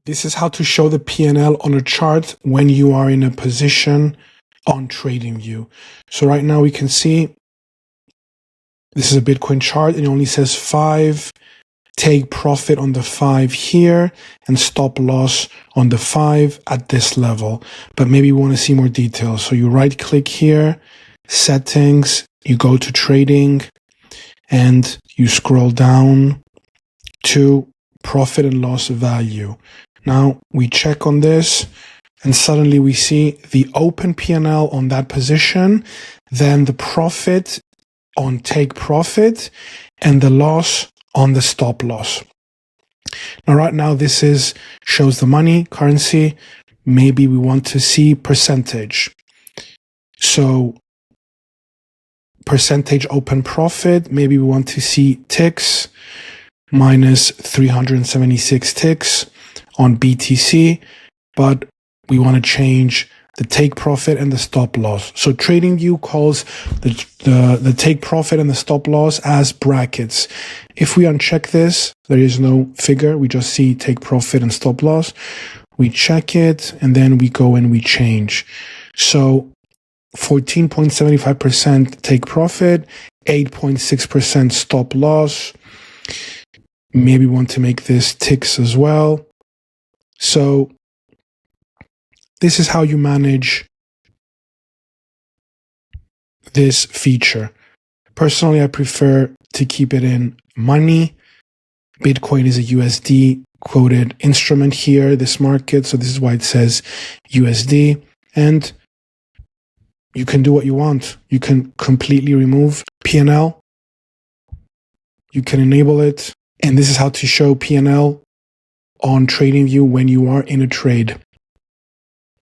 This is how to show the P&L on a chart when you are in a position on TradingView. So right now we can see this is a Bitcoin chart and it only says 5, take profit on the 5 here and stop loss on the 5 at this level. But maybe we want to see more details. So you right click here, settings, you go to trading and you scroll down to profit and loss value. Now we check on this and suddenly we see the open P&L on that position, then the profit on take profit and the loss on the stop loss. Now right now this shows the money, currency. Maybe we want to see percentage. So percentage open profit, maybe we want to see ticks, minus 376 ticks on BTC, but we want to change the take profit and the stop loss. So TradingView calls the take profit and the stop loss as brackets. If we uncheck this, there is no figure. We just see take profit and stop loss. We check it and then we go and we change. So 14.75% take profit, 8.6% stop loss. Maybe want to make this ticks as well. So this is how you manage this feature. Personally, I prefer to keep it in money. Bitcoin is a USD quoted instrument here, this market. So this is why it says USD. And you can do what you want. You can completely remove P&L. You can enable it. And this is how to show P&L on TradingView when you are in a trade.